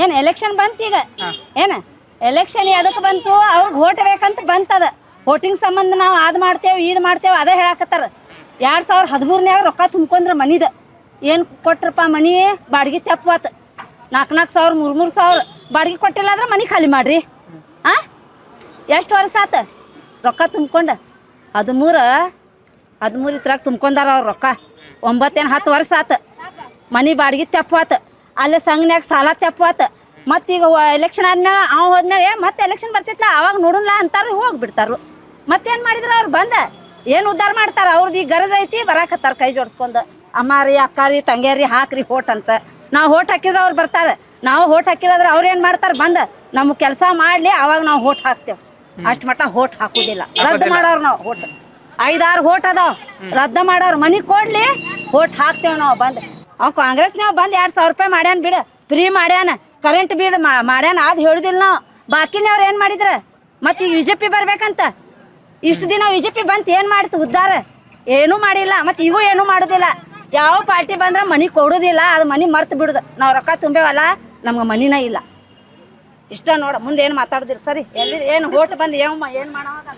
ಏನು ಎಲೆಕ್ಷನ್ ಬಂತು ಈಗ ಏನು ಎಲೆಕ್ಷನ್ ಎದಕ್ಕೆ ಬಂತು ಅವ್ರಿಗೆ ಓಟ್ ಬೇಕಂತ ಬಂತದ ವೋಟಿಂಗ್ ಸಂಬಂಧ ನಾವು ಅದು ಮಾಡ್ತೇವೆ ಇದು ಮಾಡ್ತೇವೆ ಅದೇ ಹೇಳಕತ್ತಾರ 2013ನ್ಯಾಗ ರೊಕ್ಕ ತುಂಬ್ಕೊಂಡ್ರ ಮನಿದ ಏನು ಕೊಟ್ರಪ್ಪ ಮನಿ ಬಾಡಿಗೆ ತೆಪ್ಪತ್ತು 4 ಸಾವಿರ 3 ಸಾವಿರ ಬಾಡಿಗೆ ಕೊಟ್ಟಿಲ್ಲ ಅಂದ್ರೆ ಮನೆ ಖಾಲಿ ಮಾಡ್ರಿ ಎಷ್ಟು ವರ್ಷ ಆತ ರೊಕ್ಕ ತುಂಬ್ಕೊಂಡು 13 ಇದ್ರಾಗ ತುಂಬ್ಕೊಂಡಾರ ಅವ್ರು ರೊಕ್ಕ 9-10 ವರ್ಷ ಆತ ಮನೆ ಬಾಡಿಗೆ ತೆಪ್ಪತ್ತು ಅಲ್ಲೇ ಸಂಘನ್ಯಾಗ ಸಾಲ ತೆಪ್ಪತ್ತು ಮತ್ತು ಈಗ ಎಲೆಕ್ಷನ್ ಆದ್ಮೇಲೆ ಅವ ಹೋದ್ಮೇಲೆ ಮತ್ತೆ ಎಲೆಕ್ಷನ್ ಬರ್ತಿತ್ತಲ್ಲ ಅವಾಗ ನೋಡಲ್ಲ ಅಂತಾರು ಹೋಗ್ಬಿಡ್ತಾರು ಮತ್ತೇನು ಮಾಡಿದ್ರು ಅವ್ರು ಬಂದ ಏನು ಉದ್ಧಾರ ಮಾಡ್ತಾರೆ ಅವ್ರದ್ದು ಈಗ ಗರಜ್ ಐತಿ ಬರಾಕತ್ತಾರ ಕೈ ಜೋಡಿಸ್ಕೊಂಡು ಅಮ್ಮಾರಿ ಅಕ್ಕಾರಿ ತಂಗ್ಯಾರಿ ಹಾಕ್ರಿ ಹೋಟ್ ಅಂತ ನಾವು ಹೋಟ್ ಹಾಕಿದ್ರೆ ಅವ್ರು ಬರ್ತಾರೆ ನಾವು ಹೋಟ್ ಹಾಕಿರೋದ್ರೆ ಅವ್ರು ಏನು ಮಾಡ್ತಾರೆ ಬಂದ ನಮ್ಗೆ ಕೆಲಸ ಮಾಡಲಿ ಅವಾಗ ನಾವು ಹೋಟ್ ಹಾಕ್ತೇವೆ ಅಷ್ಟು ಮಟ್ಟ ಹೋಟ್ ಹಾಕೋದಿಲ್ಲ ರದ್ದು ಮಾಡೋರು ನಾವು ಹೋಟ್ 5-6 ಹೋಟ್ ಅದಾವ ರದ್ದು ಮಾಡೋರು ಮನೆ ಕೊಡ್ಲಿ ಹೋಟ್ ಹಾಕ್ತೇವೆ ನಾವು ಬಂದು ಅವ್ ಕಾಂಗ್ರೆಸ್ನಾವ್ ಬಂದು 2,000 ರೂಪಾಯಿ ಮಾಡ್ಯಾನ ಬಿಡು ಫ್ರೀ ಮಾಡ್ಯಾನ ಕರೆಂಟ್ ಬಿಲ್ ಮಾಡ್ಯಾನ ಅದು ಹೇಳುದಿಲ್ಲ ನಾವು ಬಾಕಿನವ್ರು ಏನು ಮಾಡಿದ್ರು ಮತ್ತು ಈಗ BJP ಬರ್ಬೇಕಂತ ಇಷ್ಟು ದಿನ BJP ಬಂತು ಏನು ಮಾಡಿತು ಉದ್ಧಾರ ಏನೂ ಮಾಡಿಲ್ಲ ಮತ್ತು ಈಗೂ ಏನೂ ಮಾಡೋದಿಲ್ಲ ಯಾವ ಪಾರ್ಟಿ ಬಂದ್ರೆ ಮನೆ ಕೊಡೋದಿಲ್ಲ ಅದು ಮನೆ ಮರ್ತು ಬಿಡೋದು ನಾವು ರೊಕ್ಕ ತುಂಬೇವಲ್ಲ ನಮ್ಗೆ ಮನಿನ ಇಲ್ಲ ಇಷ್ಟ ನೋಡ ಮುಂದೆ ಏನು ಮಾತಾಡೋದಿಲ್ಲ ಸರಿ ಎಲ್ಲಿ ಏನು ಓಟ್ ಬಂದು ಏನು ಮಾಡೋವಾಗ